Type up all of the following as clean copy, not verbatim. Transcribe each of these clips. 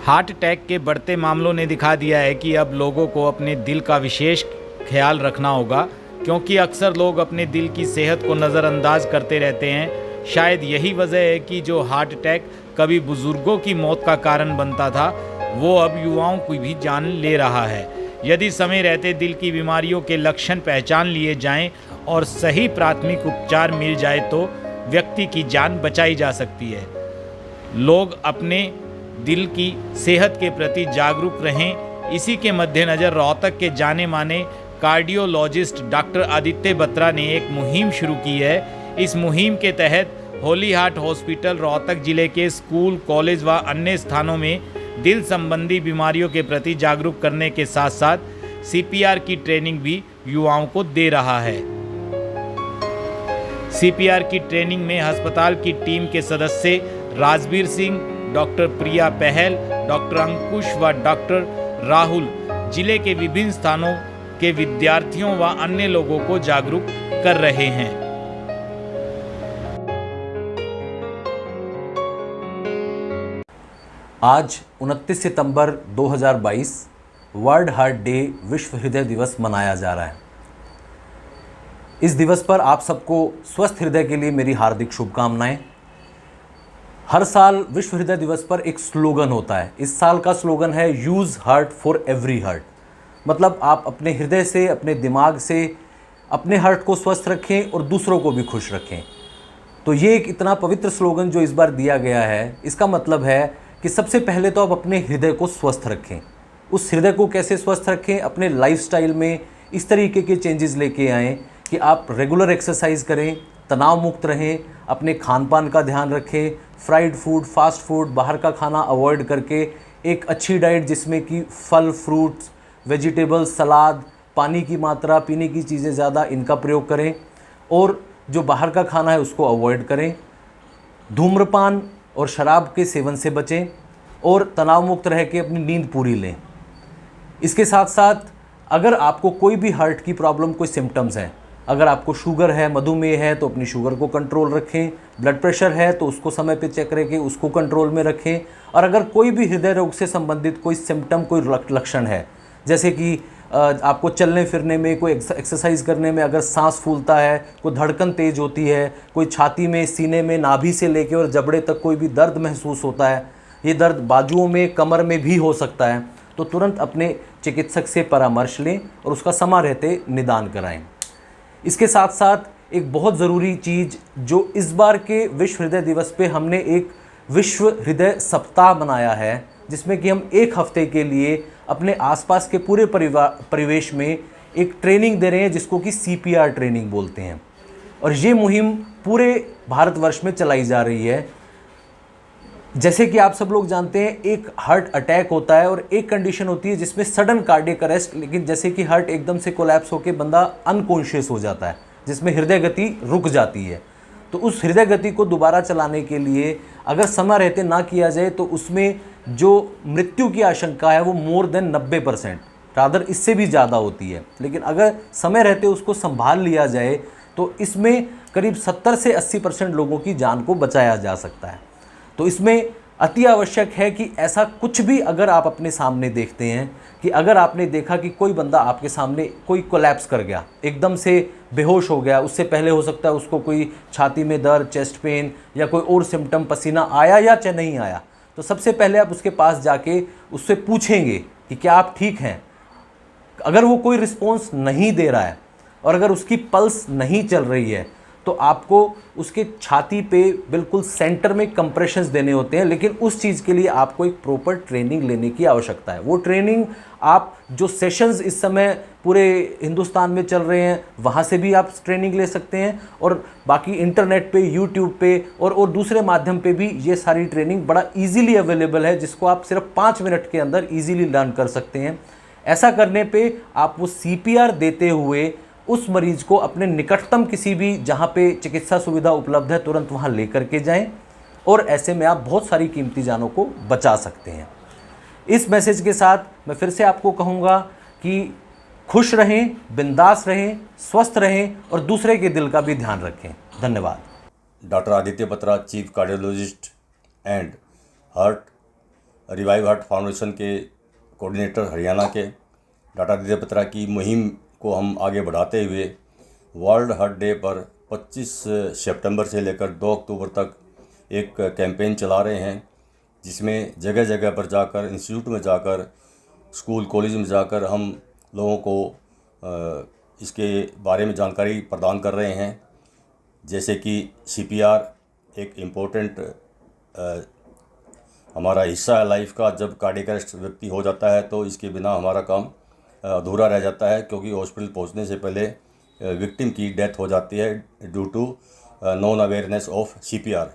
Heart attack के बढ़ते मामलों ने दिखा दिया है कि अब लोगों को अपने दिल का विशेष ख्याल रखना होगा, क्योंकि अक्सर लोग अपने दिल की सेहत को नज़रअंदाज करते रहते हैं। शायद यही वजह है कि जो हार्ट अटैक कभी बुजुर्गों की मौत का कारण बनता था, वो अब युवाओं की भी जान ले रहा है। यदि समय रहते दिल की बीमारियों के लक्षण पहचान लिए जाएं और सही प्राथमिक उपचार मिल जाए तो व्यक्ति की जान बचाई जा सकती है। लोग अपने दिल की सेहत के प्रति जागरूक रहें। इसी के मद्देनज़र रोहतक के जाने माने कार्डियोलॉजिस्ट डॉक्टर आदित्य बत्रा ने एक मुहिम शुरू की है। इस मुहिम के तहत होली हार्ट हॉस्पिटल रोहतक जिले के स्कूल, कॉलेज व अन्य स्थानों में दिल संबंधी बीमारियों के प्रति जागरूक करने के साथ साथ सीपीआर की ट्रेनिंग भी युवाओं को दे रहा है। सीपीआर की ट्रेनिंग में अस्पताल की टीम के सदस्य राजवीर सिंह, डॉक्टर प्रिया पहल, डॉक्टर अंकुश व डॉक्टर राहुल जिले के विभिन्न स्थानों के विद्यार्थियों व अन्य लोगों को जागरूक कर रहे हैं। आज 29 सितंबर 2022 वर्ल्ड हार्ट डे, विश्व हृदय दिवस मनाया जा रहा है। इस दिवस पर आप सबको स्वस्थ हृदय के लिए मेरी हार्दिक शुभकामनाएं। हर साल विश्व हृदय दिवस पर एक स्लोगन होता है। इस साल का स्लोगन है use heart for every heart. मतलब आप अपने हृदय से, अपने दिमाग से अपने हार्ट को स्वस्थ रखें और दूसरों को भी खुश रखें। तो ये एक इतना पवित्र स्लोगन जो इस बार दिया गया है, इसका मतलब है कि सबसे पहले तो आप अपने हृदय को स्वस्थ रखें। उस हृदय को कैसे स्वस्थ रखें? अपने लाइफस्टाइल में इस तरीके के चेंजेस लेके आएँ कि आप रेगुलर एक्सरसाइज करें, तनाव मुक्त रहें, अपने खान पान का ध्यान रखें, फ्राइड फूड, फास्ट फूड, बाहर का खाना अवॉइड करके एक अच्छी डाइट जिसमें कि फल, फ्रूट्स, वेजिटेबल्स, सलाद, पानी की मात्रा, पीने की चीज़ें ज़्यादा, इनका प्रयोग करें और जो बाहर का खाना है उसको अवॉइड करें। धूम्रपान और शराब के सेवन से बचें और तनाव मुक्त रह के अपनी नींद पूरी लें। इसके साथ साथ अगर आपको कोई भी हार्ट की प्रॉब्लम, कोई सिम्टम्स हैं, अगर आपको शुगर है, मधुमेह है तो अपनी शुगर को कंट्रोल रखें, ब्लड प्रेशर है तो उसको समय पे चेक करके उसको कंट्रोल में रखें। और अगर कोई भी हृदय रोग से संबंधित कोई सिम्टम, कोई लक्षण है, जैसे कि आपको चलने फिरने में, कोई एक्सरसाइज करने में अगर सांस फूलता है, कोई धड़कन तेज होती है, कोई छाती में, सीने में, नाभि से लेकर और जबड़े तक कोई भी दर्द महसूस होता है, ये दर्द बाजुओं में, कमर में भी हो सकता है, तो तुरंत अपने चिकित्सक से परामर्श लें और उसका समय रहते निदान कराएं। इसके साथ साथ एक बहुत ज़रूरी चीज़ जो इस बार के विश्व हृदय दिवस पे हमने एक विश्व हृदय सप्ताह बनाया है, जिसमें कि हम एक हफ्ते के लिए अपने आसपास के पूरे परिवेश में एक ट्रेनिंग दे रहे हैं जिसको कि सीपीआर ट्रेनिंग बोलते हैं। और ये मुहिम पूरे भारतवर्ष में चलाई जा रही है। जैसे कि आप सब लोग जानते हैं, एक हार्ट अटैक होता है और एक कंडीशन होती है जिसमें सडन कार्डियक अरेस्ट, लेकिन जैसे कि हार्ट एकदम से कोलैप्स होकर बंदा अनकॉन्शियस हो जाता है, जिसमें हृदय गति रुक जाती है। तो उस हृदय गति को दोबारा चलाने के लिए अगर समय रहते ना किया जाए तो उसमें जो मृत्यु की आशंका है वो मोर देन 90%, रादर इससे भी ज़्यादा होती है। लेकिन अगर समय रहते उसको संभाल लिया जाए तो इसमें करीब 70 से 80% लोगों की जान को बचाया जा सकता है। तो इसमें अति आवश्यक है कि ऐसा कुछ भी अगर आप अपने सामने देखते हैं, कि अगर आपने देखा कि कोई बंदा आपके सामने कोई कोलैप्स कर गया, एकदम से बेहोश हो गया, उससे पहले हो सकता है उसको कोई छाती में दर्द, चेस्ट पेन या कोई और सिम्टम, पसीना आया या चाहे नहीं आया, तो सबसे पहले आप उसके पास जाके उससे पूछेंगे कि क्या आप ठीक हैं। अगर वो कोई रिस्पॉन्स नहीं दे रहा है और अगर उसकी पल्स नहीं चल रही है तो आपको उसके छाती पे बिल्कुल सेंटर में कंप्रेशंस देने होते हैं। लेकिन उस चीज़ के लिए आपको एक प्रॉपर ट्रेनिंग लेने की आवश्यकता है। वो ट्रेनिंग आप जो सेशंस इस समय पूरे हिंदुस्तान में चल रहे हैं वहाँ से भी आप ट्रेनिंग ले सकते हैं, और बाकी इंटरनेट पे, यूट्यूब पे और दूसरे माध्यम पे भी ये सारी ट्रेनिंग बड़ा ईजीली अवेलेबल है, जिसको आप सिर्फ 5 मिनट के अंदर ईजीली लर्न कर सकते हैं। ऐसा करने पे आप वो सीपीआर देते हुए उस मरीज को अपने निकटतम किसी भी जहाँ पे चिकित्सा सुविधा उपलब्ध है तुरंत वहाँ लेकर के जाएं, और ऐसे में आप बहुत सारी कीमती जानों को बचा सकते हैं। इस मैसेज के साथ मैं फिर से आपको कहूँगा कि खुश रहें, बिंदास रहें, स्वस्थ रहें और दूसरे के दिल का भी ध्यान रखें। धन्यवाद। Doctor Aditya Batra, chief cardiologist and heart revive heart foundation के कोऑर्डिनेटर हरियाणा के डाटा दीदी बत्रा की मुहिम को हम आगे बढ़ाते हुए वर्ल्ड हार्ट डे पर 25 सितंबर से लेकर 2 अक्टूबर तक एक कैंपेन चला रहे हैं, जिसमें जगह जगह पर जाकर, इंस्टीट्यूट में जाकर, स्कूल कॉलेज में जाकर हम लोगों को इसके बारे में जानकारी प्रदान कर रहे हैं। जैसे कि सीपीआर एक इम्पोर्टेंट हमारा हिस्सा है लाइफ का। जब कार्डियक अरेस्ट व्यक्ति हो जाता है तो इसके बिना हमारा काम अधूरा रह जाता है, क्योंकि हॉस्पिटल पहुंचने से पहले विक्टिम की डेथ हो जाती है due to non awareness of CPR.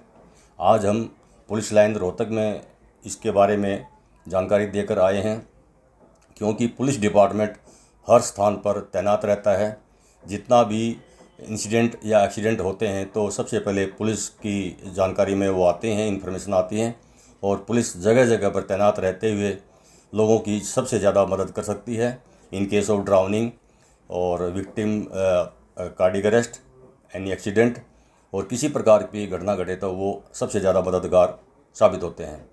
आज हम पुलिस लाइन रोहतक में इसके बारे में जानकारी देकर आए हैं, क्योंकि पुलिस डिपार्टमेंट हर स्थान पर तैनात रहता है। जितना भी इंसिडेंट या एक्सीडेंट होते हैं तो सबसे पहले पुलिस की जानकारी में वो आते हैं, इन्फॉर्मेशन आती हैं, और पुलिस जगह जगह पर तैनात रहते हुए लोगों की सबसे ज़्यादा मदद कर सकती है इन केस ऑफ ड्राउनिंग और victim cardiac arrest, any accident, और किसी प्रकार की घटना घटे तो वो सबसे ज़्यादा मददगार साबित होते हैं।